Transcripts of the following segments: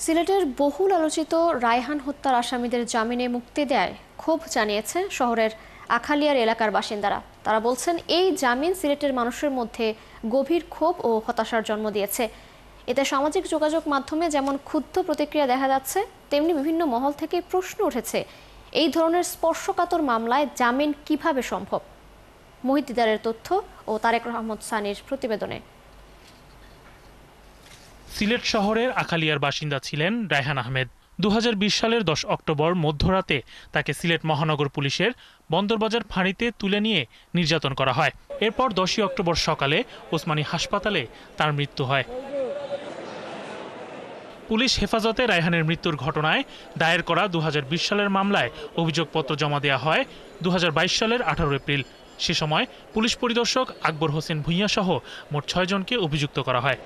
সিলেটের বহুল আলোচিত রায়হান হত্যার আসামিদের জামিনে মুক্তি দেয় ক্ষোভ জানিয়েছে শহরের আখালিয়ার এলাকার বাসিন্দারা। তারা বলছেন, এই জামিন সিলেটের মানুষের মধ্যে গভীর ক্ষোভ ও হতাশার জন্ম দিয়েছে। এতে সামাজিক যোগাযোগ মাধ্যমে যেমন ক্ষুব্ধ প্রতিক্রিয়া দেখা যাচ্ছে, তেমনি বিভিন্ন মহল থেকে প্রশ্ন উঠেছে, এই ধরনের স্পর্শকাতর মামলায় জামিন কিভাবে সম্ভব। মহিদিদারের তথ্য ও তারেক রহমত সানির প্রতিবেদনে। সিলেট শহরের আখালিয়ার বাসিন্দা ছিলেন রায়হান আহমেদ। 2020 সালের 10 অক্টোবর মধ্যরাতে তাকে সিলেট মহানগর পুলিশের বন্দরবাজার ফাঁড়িতে তুলে নিয়ে নির্যাতন করা হয়। এরপর 10 অক্টোবর সকালে ওসমানী হাসপাতালে তার মৃত্যু হয়। পুলিশ হেফাজতে রায়হানের মৃত্যুর ঘটনায় দায়ের করা 2020 সালের মামলায় অভিযোগপত্র জমা দেওয়া হয় 2022 সালের 18 এপ্রিল। সে সময় পুলিশ পরিদর্শক আকবর হোসেন ভূঁইয়া সহ মোট 6 জনকে অভিযুক্ত করা হয়।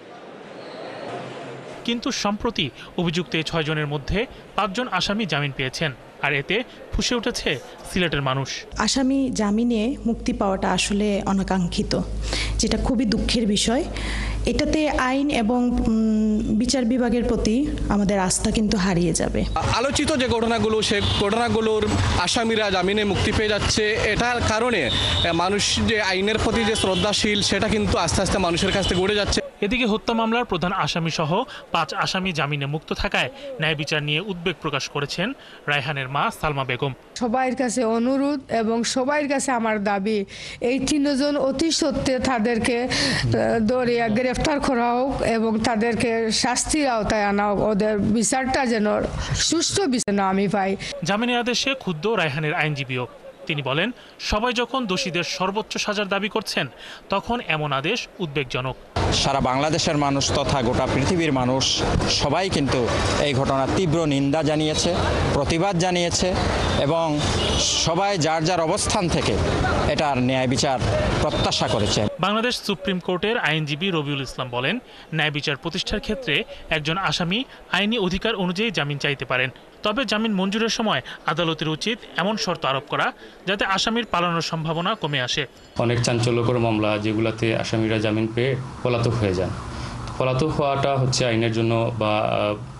কিন্তু সম্প্রতি অভিযুক্ত 6 জনের মধ্যে 5 জন আসামি জামিন পেয়েছেন, আর এতে ফুঁসে উঠেছে সিলেটের মানুষ। আসামি জামিনে মুক্তি পাওয়াটা আসলে অনাকাঙ্ক্ষিত, যেটা খুবই দুঃখের বিষয়। এটাতে আইন এবং বিচার বিভাগের প্রতি আমাদের আস্থা কিন্তু হারিয়ে যাবে। আলোচিত যে ঘটনাগুলো, সে ঘটনাগুলোর আসামিরা জামিনে মুক্তি পেয়ে যাচ্ছে, এটার কারণে মানুষ যে আইনের প্রতি যে শ্রদ্ধাশীল, সেটা কিন্তু আস্তে আস্তে মানুষের কাছ থেকে উঠে যাচ্ছে। এদিকে হত্যা মামলার প্রধান আসামি সহ 5 আসামি জামিনে মুক্ত থাকায় ন্যায় বিচার নিয়ে উদ্বেগ প্রকাশ করেছেন রায়হানের মা সালমা বেগম। সবার কাছে অনুরোধ এবং সবার কাছে আমার দাবি, এই 3 জন অতি সত্ত্বে তাদেরকে ধরিয়া গ্রেফতার করা হোক এবং তাদেরকে শাস্তির আওতায় আনা হোক। ওদের বিচারটা যেন সুষ্ঠু বিচার না আমি পাই। জামিনের আদেশে ক্ষুব্ধ রায়হানের আইনজীবীও। তিনি বলেন, সবাই যখন দোষীদের সর্বোচ্চ সাজার দাবি করছেন, তখন এমন আদেশ উদ্বেগজনক। সারা বাংলাদেশের মানুষ তথা গোটা পৃথিবীর মানুষ সবাই কিন্তু এই ঘটনার তীব্র নিন্দা জানিয়েছে, প্রতিবাদ জানিয়েছে এবং সবাই যার যার অবস্থান থেকে এটার ন্যায় বিচার প্রত্যাশা করেছে। বাংলাদেশ সুপ্রিম কোর্টের আইনজীবী রবিউল ইসলাম বলেন, ন্যায় বিচার প্রতিষ্ঠার ক্ষেত্রে একজন আসামি আইনি অধিকার অনুযায়ী জামিন চাইতে পারেন। তবে জামিন মঞ্জুরের সময় আদালতের উচিত এমন শর্ত আরোপ করা যাতে আসামির পালানোর সম্ভাবনা কমে আসে। অনেক চাঞ্চল্যকর মামলা যেগুলোতে আসামিরা জামিন পেয়ে পলাতক হয়ে যান। পলাতক হওয়াটা হচ্ছে আইনের জন্য বা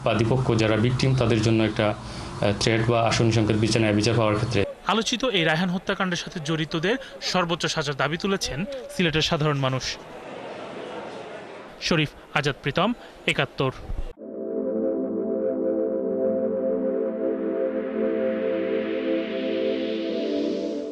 বাদীপক্ষ যারা ভিকটিম তাদের জন্য একটা থ্রেট বা আসামি সংকেত বিচার পাওয়ার ক্ষেত্রে। আলোচিত এই রায়হান হত্যাকাণ্ডের সাথে জড়িতদের সর্বোচ্চ সাজার দাবি তুলেছেন সিলেটের সাধারণ মানুষ। শরীফ আজাদ প্রীতম, ৭১।